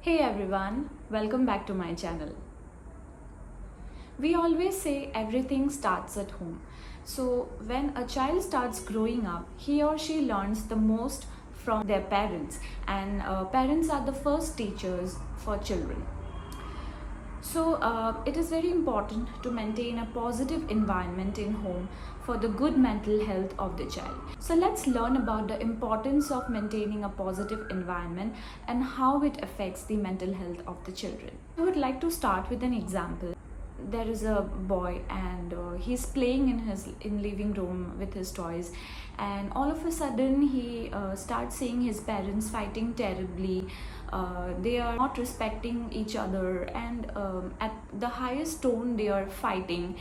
Hey everyone, welcome back to my channel. We always say everything starts at home. So, when a child starts growing up, he or she learns the most from their parents, and parents are the first teachers for children. So, it is very important to maintain a positive environment in home for the good mental health of the child. So, let's learn about the importance of maintaining a positive environment and how it affects the mental health of the children. I would like to start with an example. There is a boy and he's playing in his living room with his toys, and all of a sudden he starts seeing his parents fighting terribly. They are not respecting each other, and at the highest tone they are fighting.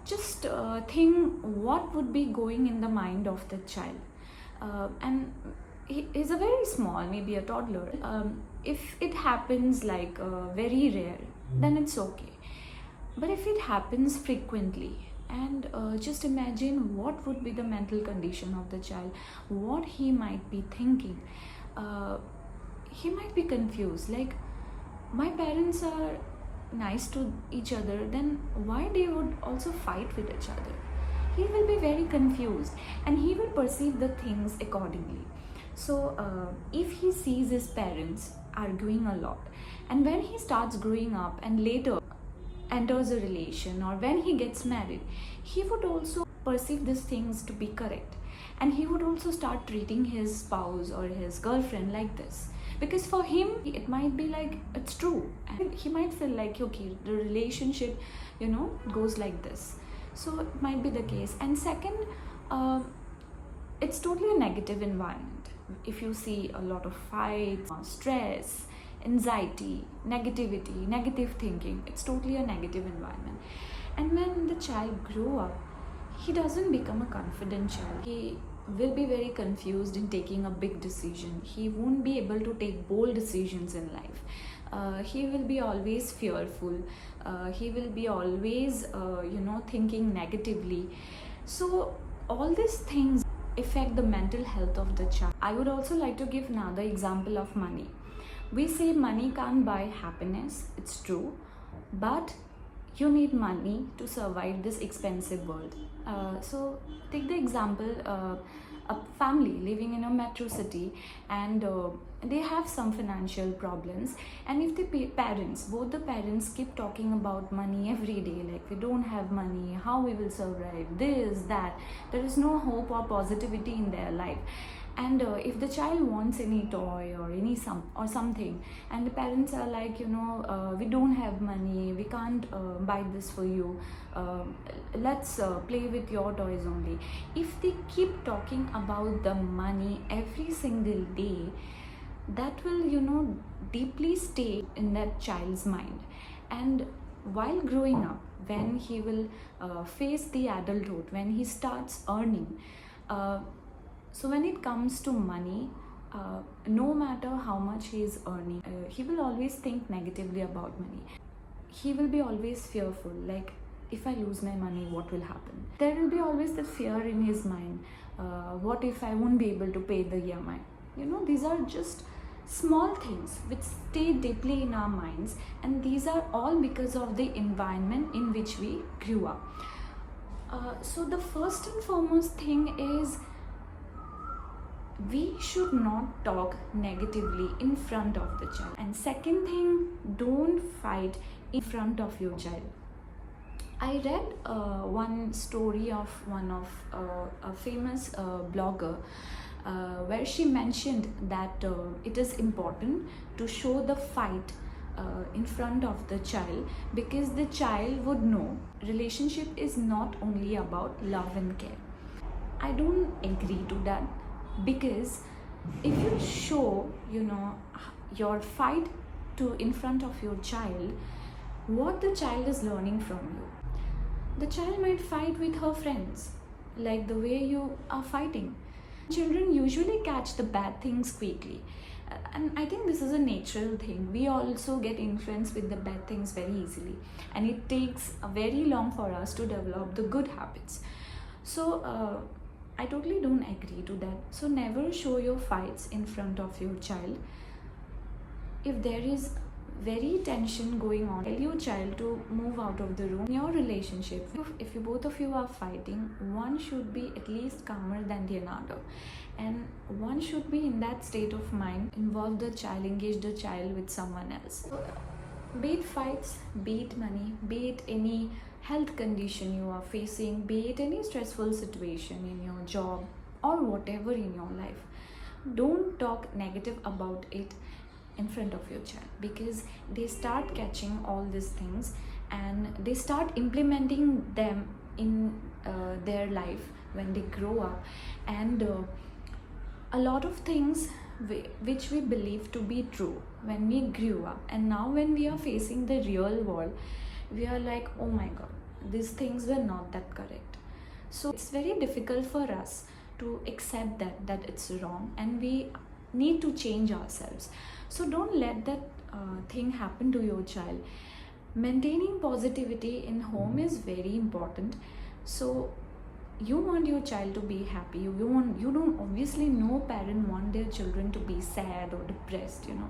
Just think what would be going in the mind of the child. And he is a very small, maybe a toddler. If it happens like very rare, then it's okay. But if it happens frequently, and just imagine what would be the mental condition of the child, what he might be thinking. He might be confused, like, my parents are nice to each other, then why they would also fight with each other? He will be very confused and he will perceive the things accordingly. So, if he sees his parents arguing a lot, and when he starts growing up and later enters a relation or when he gets married, he would also perceive these things to be correct, and he would also start treating his spouse or his girlfriend like this, because for him it might be like it's true, and he might feel like, okay, the relationship goes like this. So it might be the case. And second, it's totally a negative environment. If you see a lot of fights, stress, anxiety, negativity, negative thinking, it's totally a negative environment. And when the child grow up, he doesn't become a confident child. He will be very confused in taking a big decision. He won't be able to take bold decisions in life. He will be always fearful. He will be always thinking negatively. So all these things affect the mental health of the child. I would also like to give another example of money. We say money can't buy happiness, it's true, but you need money to survive this expensive world. So, take the example, a family living in a metro city, and they have some financial problems. And if the both the parents keep talking about money every day, like, we don't have money, how we will survive, this, that, there is no hope or positivity in their life. And if the child wants any toy or something, and the parents are like, we don't have money, we can't buy this for you, let's play with your toys only. If they keep talking about the money every single day, that will deeply stay in that child's mind. And while growing up, when he will face the adulthood, when he starts earning, so when it comes to money, no matter how much he is earning, he will always think negatively about money. He will be always fearful, like, if I lose my money, what will happen? There will be always the fear in his mind. What if I won't be able to pay the EMI? These are just small things which stay deeply in our minds, and these are all because of the environment in which we grew up. So the first and foremost thing is, we should not talk negatively in front of the child. And second thing, don't fight in front of your child. I read one story of one of a famous blogger, where she mentioned that it is important to show the fight in front of the child, because the child would know relationship is not only about love and care. I don't agree to that, because if you show your fight to in front of your child, what the child is learning from you, the child might fight with her friends like the way you are fighting. Children usually catch the bad things quickly, and I think this is a natural thing. We also get influenced with the bad things very easily, and it takes a very long for us to develop the good habits. So I totally don't agree to that. So never show your fights in front of your child. if there is very tension going on, tell your child to move out of the room. In your relationship, if you both of you are fighting, one should be at least calmer than the another, and one should be in that state of mind, involve the child, engage the child with someone else. So, be it fights, be it money, be it any health condition you are facing, be it any stressful situation in your job or whatever in your life, don't talk negative about it in front of your child, because they start catching all these things and they start implementing them in their life when they grow up. And a lot of things which we believe to be true when we grew up, and now when we are facing the real world, we are like, oh my god, these things were not that correct. So it's very difficult for us to accept that it's wrong, and we need to change ourselves. So don't let that thing happen to your child. Maintaining positivity in home is very important. So you want your child to be happy. You don't, obviously no parent want their children to be sad or depressed, you know.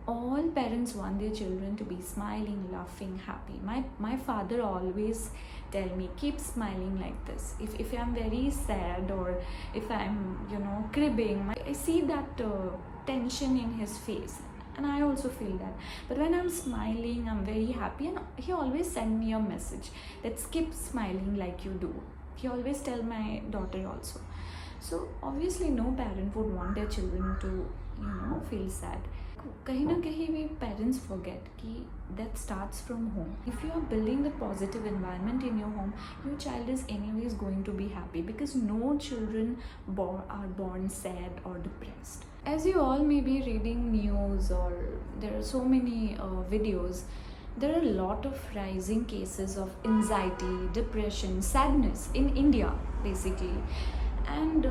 All parents want their children to be smiling, laughing, happy. My father always tell me, keep smiling like this. If I'm very sad, or if I'm, you know, cribbing, I see that tension in his face, and I also feel that. But when I'm smiling, I'm very happy, and he always send me a message that keep smiling like you do. He always tell my daughter also. So obviously no parent would want their children to, you know, feel sad. कहीं ना कहीं we parents forget कि that starts from home. If you are building the positive environment in your home, your child is anyways going to be happy, because no children are born sad or depressed. As you all may be reading news, or there are so many videos, there are a lot of rising cases of anxiety, depression, sadness in India basically. And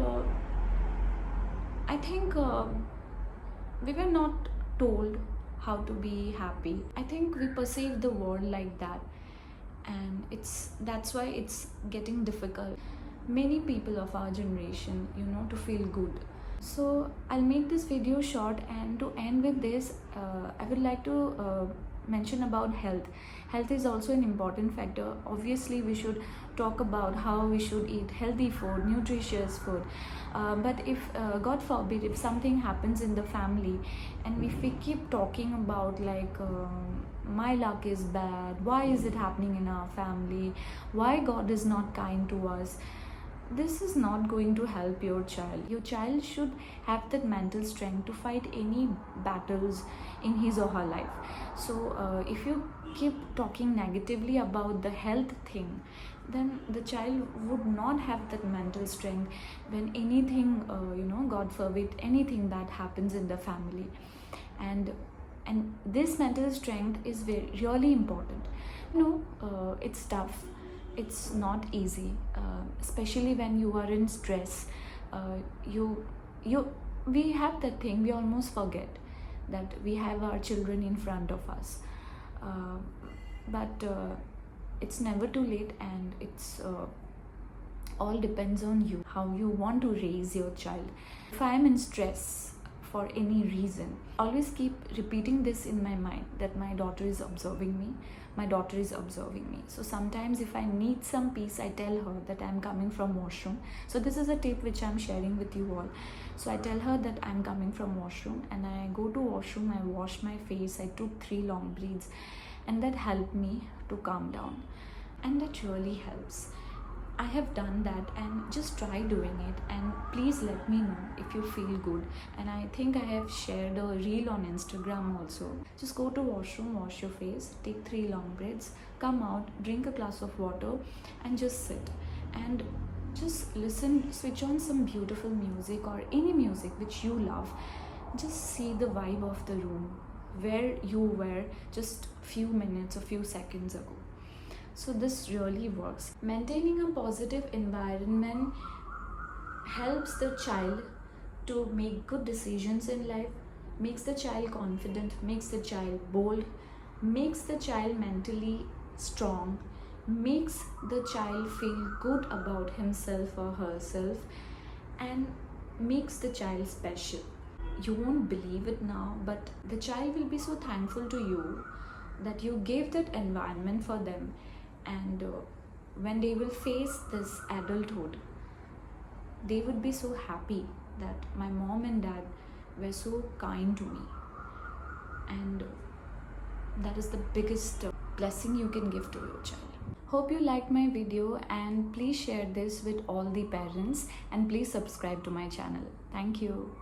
I think we were not told how to be happy. I think we perceive the world like that, and that's why it's getting difficult. Many people of our generation, you know, to feel good. So I'll make this video short, and to end with this, I would like to mention about health. Health is also an important factor. Obviously we should talk about how we should eat healthy food, nutritious food, but if god forbid, if something happens in the family, and if we keep talking about like my luck is bad, why is it happening in our family, why god is not kind to us, this is not going to help your child. Your child should have that mental strength to fight any battles in his or her life. So if you keep talking negatively about the health thing, then the child would not have that mental strength when anything, you know, god forbid, anything bad happens in the family. And this mental strength is really important. You know, it's tough, it's not easy, especially when you are in stress. We have that thing, we almost forget that we have our children in front of us, but it's never too late, and it's all depends on you, how you want to raise your child. If I am in stress for any reason, always keep repeating this in my mind, that my daughter is observing me, my daughter is observing me. So sometimes if I need some peace, I tell her that I'm coming from washroom. So this is a tip which I'm sharing with you all. So I tell her that I'm coming from washroom, and I go to washroom, I wash my face, I took 3 long breaths, and that helped me to calm down, and that really helps. I have done that, and just try doing it, and please let me know if you feel good. And I think I have shared a reel on Instagram also. Just go to washroom, wash your face, take 3 long breaths, come out, drink a glass of water, and just sit and just listen, switch on some beautiful music or any music which you love. Just see the vibe of the room where you were just few minutes or few seconds ago. So this really works. Maintaining a positive environment helps the child to make good decisions in life, makes the child confident, makes the child bold, makes the child mentally strong, makes the child feel good about himself or herself, and makes the child special. You won't believe it now, but the child will be so thankful to you that you gave that environment for them. And when they will face this adulthood, they would be so happy that my mom and dad were so kind to me. And that is the biggest blessing you can give to your child. Hope you liked my video, and please share this with all the parents, and please subscribe to my channel. Thank you.